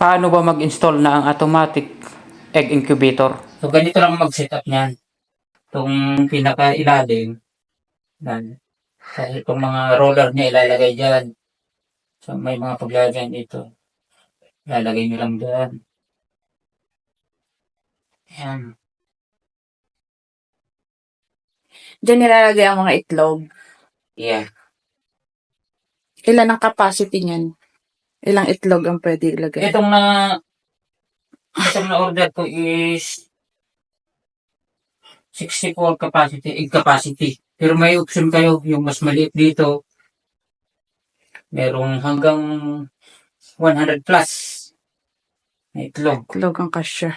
Paano ba mag-install na ang automatic egg incubator? So, ganito lang mag-setup niyan. Itong pinaka-ilalim. Yan. Kasi itong mga roller niya ilalagay dyan. So, may mga paglagyan dito. Ilalagay nyo lang dyan. Yan. Diyan nilalagay ang mga itlog. Yeah. Ilan ang capacity niyan? Ilang itlog ang pwede ilagay? Itong na order ko is 64 egg capacity. Pero may option kayo, yung mas maliit dito. Merong hanggang 100 plus na itlog. Itlog ang kasya.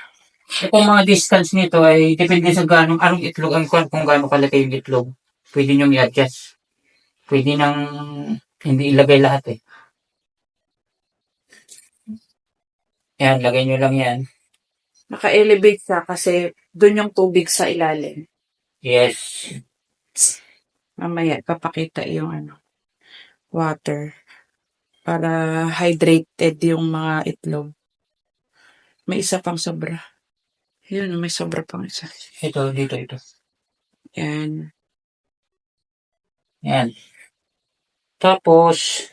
Itong mga distance nito ay depende sa anong itlog ang kung gaano kalaki yung itlog. Pwede nyo i-adjust. Pwede nang hindi ilagay lahat eh. Yan, lagay nyo lang yan. Naka-elevate siya kasi doon yung tubig sa ilalim. Yes. Mamaya, papakita yung water para hydrated yung mga itlog. May isa pang sobra. Yun, may sobra pang isa. Ito, dito, ito. Yan. Yan. Tapos,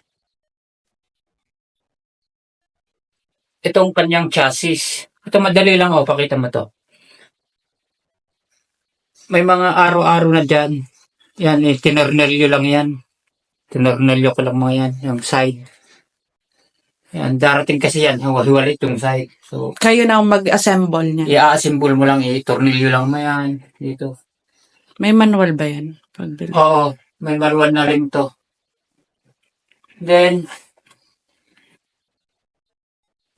itong kanyang chassis. Ito madali lang, pakita mo to. May mga araw-araw na dyan. Yan, tinernelyo lang yan. Tinernelyo ko lang mga yan, yung side. Yan, darating kasi yan, hiwalay itong side. So, Kayo na ang mag-assemble niya. i-assemble mo lang, i-tornilyo lang mo yan. Dito. May manual ba yan? Pagbili? Oo, may manual na rin to. Then,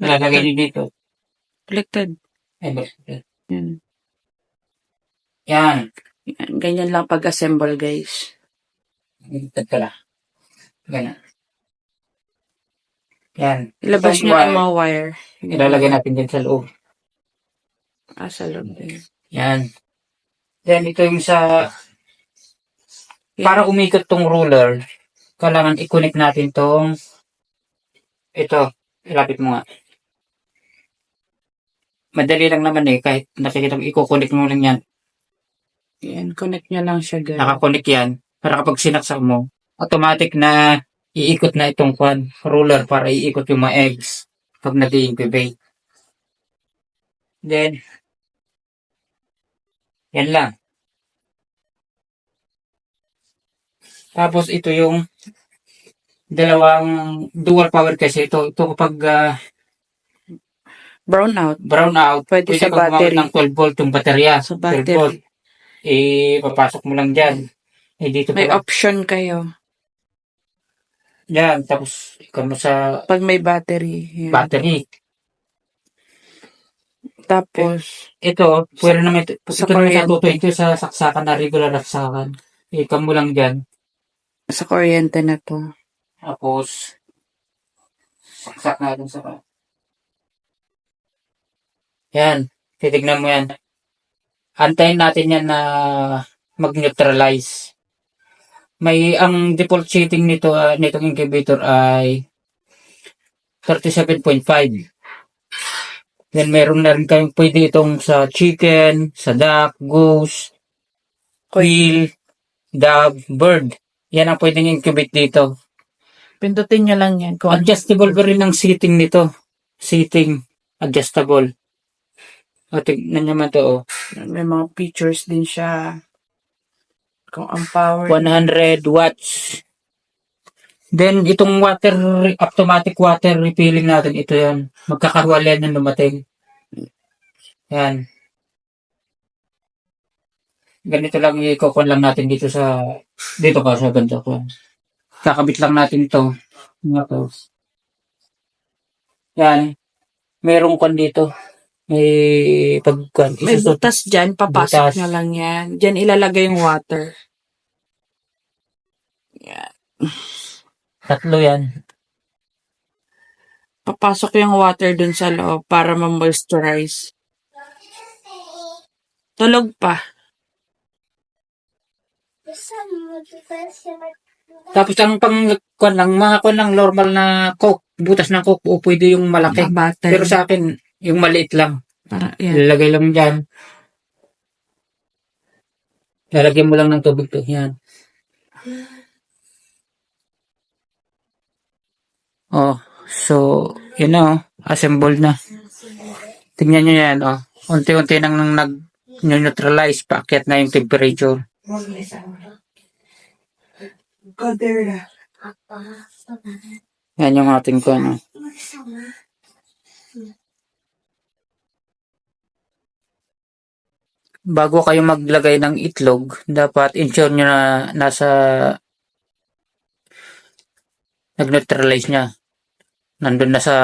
nalalagay niyo dito. Collected. Yan. Yan. Yan. Ganyan lang pag-assemble, guys. Hintad ka lang. Ganyan. Yan. Ilabas Itong nyo ang mga wire. ilalagay natin din sa loob. Sa loob. Yan. Then, ito yung para umikot tong ruler, kailangan i-connect natin tong ito. Ilapit mo nga. Madali lang naman kahit nakikita mo, i-connect mo lang yan. Yan, connect nyo lang siya, guys. Nakakonect yan. Para kapag sinaksak mo, automatic na iikot na itong ruler para iikot yung mga eggs pag nag-incubate. Then, yan lang. Tapos ito yung dalawang dual power kasi ito kapag Brown out. pwede Sa kang gumamit battery. ng 12 volt yung baterya. Sa 12 volt. battery. Papasok mo lang dyan. Dito May pala. option kayo. Yan, tapos ikaw mo sa Pag may battery. Yan. battery. Tapos, Ito, pwede naman ito sa naman kuryente. natuto ito sa saksakan na regular na saksakan. Ikaw mo lang dyan. Sa kuryente na to. Tapos, saksak natin sa yan. Titignan mo yan. Antayin natin yan na mag-neutralize. Ang default setting nitong incubator ay 37.5. Then meron na rin kayong pwede itong sa chicken, sa duck, goose, quail, dove, bird. Yan ang pwedeng incubate dito. Pindutin nyo lang yan. Adjustable pa rin ang setting nito. Setting. Adjustable. O, tignan naman to. May mga features din siya. Kung ang power. 100 watts. Then, itong automatic water refilling natin, ito yan. Magkakahuwalyan na lumating. Yan. Ganito lang i-kokon lang natin dito sa ganito ko. Kakabit lang natin ito. Yan. Merong kon dito. May May butas dyan. Papasok Butas. nyo lang yan. Dyan ilalagay yung water. Yan. 3 yan. Papasok yung water dun sa loob para ma-moisturize. Tulog pa. Tapos ang mga kon lang normal na Coke. butas ng coke o pwede yung malaki. Bottle. Pero sa akin, yung maliit lang. Para, yan. Ilalagay lang dyan. Lalagyan mo lang ng tubig to. Yan. Oh, so, yun na oh. Assembled na. Tingnan nyo yan oh. Unti-unti nang nag-neutralize. Paakyat na yung temperature. Yan yung ating ko ano. Bago kayo maglagay ng itlog, dapat ensure nyo na nasa nag-neutralize niya. Nandun na sa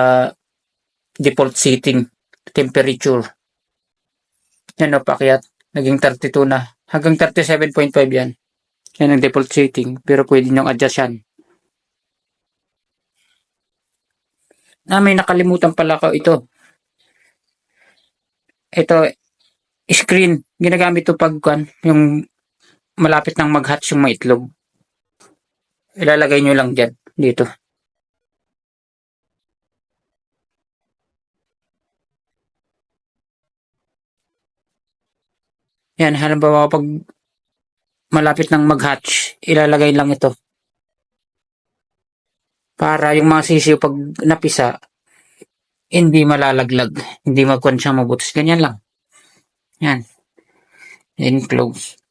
default setting temperature. Yan o, pakyat. Naging 32 na. Hanggang 37.5 yan. Yan ang default setting. Pero pwede nyong adjust yan. May nakalimutan pala ko ito. Ito, screen. Ginagamit ito pag yung malapit nang mag-hatch yung mga itlog. Ilalagay nyo lang dyan. Dito. Yan, halimbawa pag malapit nang mag-hatch, ilalagay lang ito. Para yung mga sisiw pag napisa, hindi malalaglag. Hindi magkuhan siya mabutas. Ganyan lang. Yan. Then close.